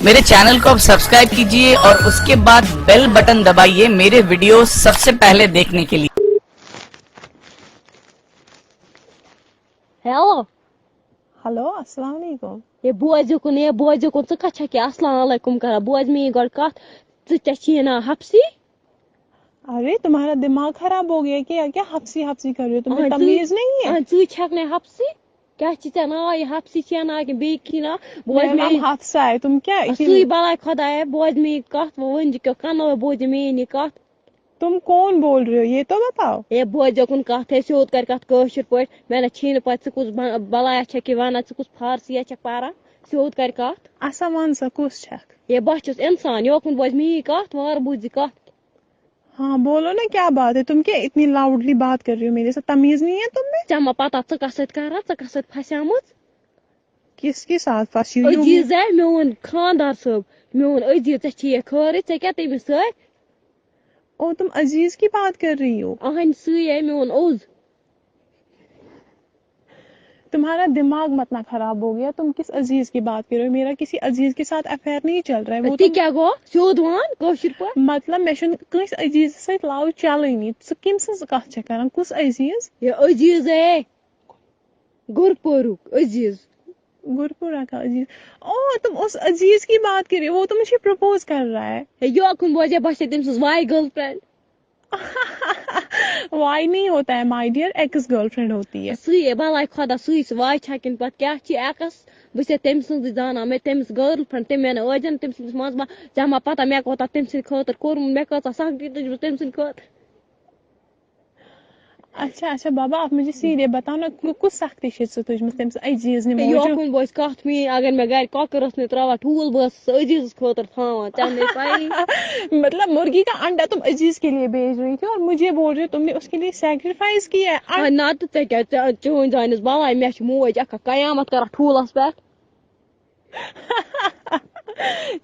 मेरे चैनल को अब सब्सक्राइब कीजिए और उसके बाद बेल बटन दबाइए मेरे वीडियो सबसे पहले देखने के लिए। Hello. हेलो अस्सलाम वालेकुम। ये बोझ च कछा के अस्सलाम वालेकुम करा बोझ में गड कथ च चीना हफ्सी अरे तुम्हारा दिमाग खराब हो गया क्या? क्या हफ्सी हफ्सी कर रही हो? तुम्हें तमीज नहीं है? च छकने हफ्सी क्या चे ना ये हफ्सी ना कि बेकिना बोझ मेरा नाम में हादसा है। तुम क्या सुई बलाय खुदा है बोझ में कथ वन क्यों कनो बोझ में ये कथ तुम कौन बोल रहे हो ये तो बताओ। ये बोझ कुन कथ है सोद कर कथ कशर पट मैंने छीन पत कुछ बलाय छ कि वना कुछ फारसी छ पारा सोद कर कथ ऐसा मान सा कुछ छक। ये बस इंसान योकुन बोझ में कथ वार बुझ कथ हाँ बोलो ना क्या बात है? तुम क्या इतनी लाउडली बात कर रही हो मेरे से? तमीज नहीं है तुम्हें? चमा पता च कस फसामुत किसके साथ फंसी हुई हो? अजीज है मोन खानदार सब मोन अजीज ये खर क्या तमिस सत ओ तुम अजीज की बात कर रही हो? अहन सई है मोन ओज तुम्हारा दिमाग मत ना खराब हो गया? तुम किस अजीज की बात कर रहे हो? मेरा किसी अजीज के साथ अफेयर नहीं चल रहा है। वो ती तुम क्या गो सोद वन कशर पे मतलब मे कस अजीज सत लाव चलनी कम सज कथ कर कुस अजीज? ये अजीज है गुरपुरुक अजीज गुरपुरा का अजीज? ओ तुम उस अजीज की बात कर रही हो? वो तो मुझे प्रपोज कर रहा है। योकुन बोझे बस तम वाई गर्लफ्रेंड वाई नहीं होता है माय डियर, एक्स गर्लफ्रेंड होती है। सई बलाय खुदा सई वाई छकिन पत क्या एक्स बस तम सज जाना मे तमिस गर्लफ्रेंड तम मे अजन तम मज जमा पता मे कोता तम खतर कोर मे कचा सख्ती तुझ तम खतर अच्छा अच्छा बाबा आप मुझे सीधे बताओ ना कुछ सख्ती तुझमें तम अजीज ने योकुन बोझ कथ मी अगर मे गर कॉकर ने त्रवा ठूल बस अजीज खतर थावा चंदे पाई मतलब मुर्गी का अंडा तुम अजीज के लिए भेज रही थी और मुझे बोल रहे हो तुमने उसके लिए सैक्रिफाइस किया है। ना तो क्या चोन जानस बलाय मे मोज अख कयामत कर ठूलस पे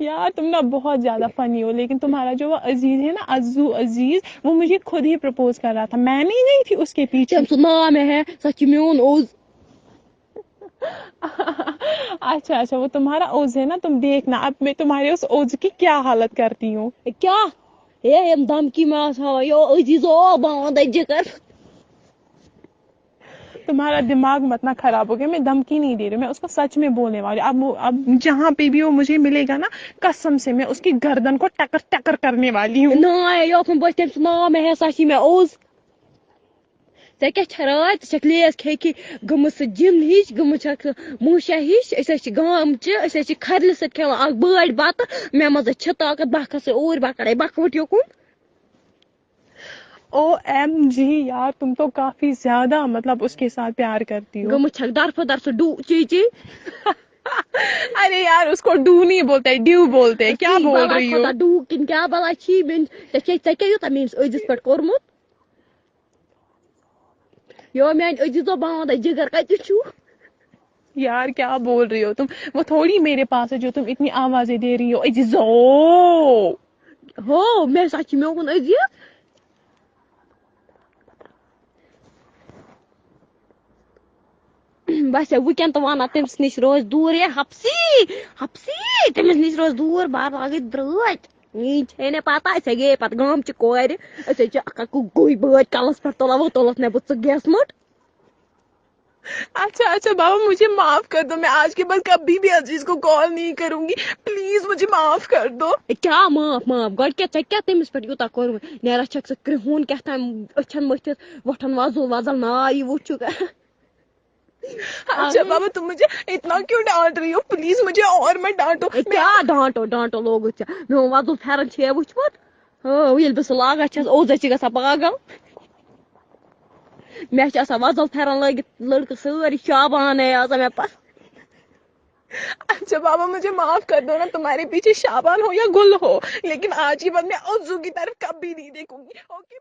यार तुम ना बहुत ज्यादा फनी हो। लेकिन तुम्हारा जो वो अजीज है ना, अज्जू अजीज, वो मुझे खुद ही प्रपोज कर रहा था। मैं नहीं गई थी उसके पीछे। तम नाम है सच मोन ओज अच्छा अच्छा वो तुम्हारा ओज है ना। तुम देखना अब मैं तुम्हारे उस ओज की क्या हालत करती हूँ। क्या ये हम धमकी मास हवा यो अजीजो बांध जिगर तुम्हारा दिमाग मत ना खराब हो गया। मैं धमकी नहीं दे रही, मैं उसको सच में बोलने वाली। अब जहाँ पे भी वो मुझे मिलेगा ना, कसम से मैं उसकी गर्दन को टकर टकर करने वाली हूँ। ना योकुन बोझ तम नाम है सच मे ओज े क्या रात लेस खेकि गम जिन हिश गम मूशा हिश गाम खरल सवान बड़ बत मे मज ताकत बह खस और बह कड़े बखवट योकुन OMG यार तुम तो काफी ज्यादा मतलब उसके साथ प्यार करती हो। गम दरफ दरफ डू ची अरे यार उसको डू नहीं बोलते हैं, ड्यू बोलते हैं। क्या बोल बला रही हो? खुदा डू किन क्या बला छी क्या यूत मेस अजिज पे कोर्मुत यो मान अजिजो बांध जिगर कतु यार क्या बोल रही हो तुम? वो थोड़ी मेरे पास है जो तुम इतनी आवाजें दे रही हो। अजीजो हो मे सच मोकुन अजिज बस वुकन तो वन तमिस नश रोज दूर ये हफ्सी तमिस नश रोज दूर बार लगे द्रट मीन पता गे पे गाम कोर गुई बज कलस पे तुला वो तुलस ने बुत गेसमुट अच्छा अच्छा बाबा मुझे माफ कर दो। मैं आज के बाद कभी भी अजीज को कॉल नहीं करूंगी। प्लीज मुझे माफ कर दो। क्या माफ माफ गड क्या तमिस पे यूत कोर नेरा छक क्रिहून क्या अछन मथित वठन वजल वजल नाई वुचुक अच्छा बाबा तुम मुझे इतना क्यों डांट रही हो? प्लीज मुझे और मत डांटो। क्या डांटो लोग मो वजल फेरन वुचमुत ये बस लागान ओज ग पागल मे वजल फेरन लगित लड़क सारी शाबान है मे पास अच्छा बाबा मुझे माफ कर दो ना। तुम्हारे पीछे शाबान हो या गुल हो, लेकिन आज के बाद मैं उज्जू की तरफ कभी नहीं देखूंगी। ओके।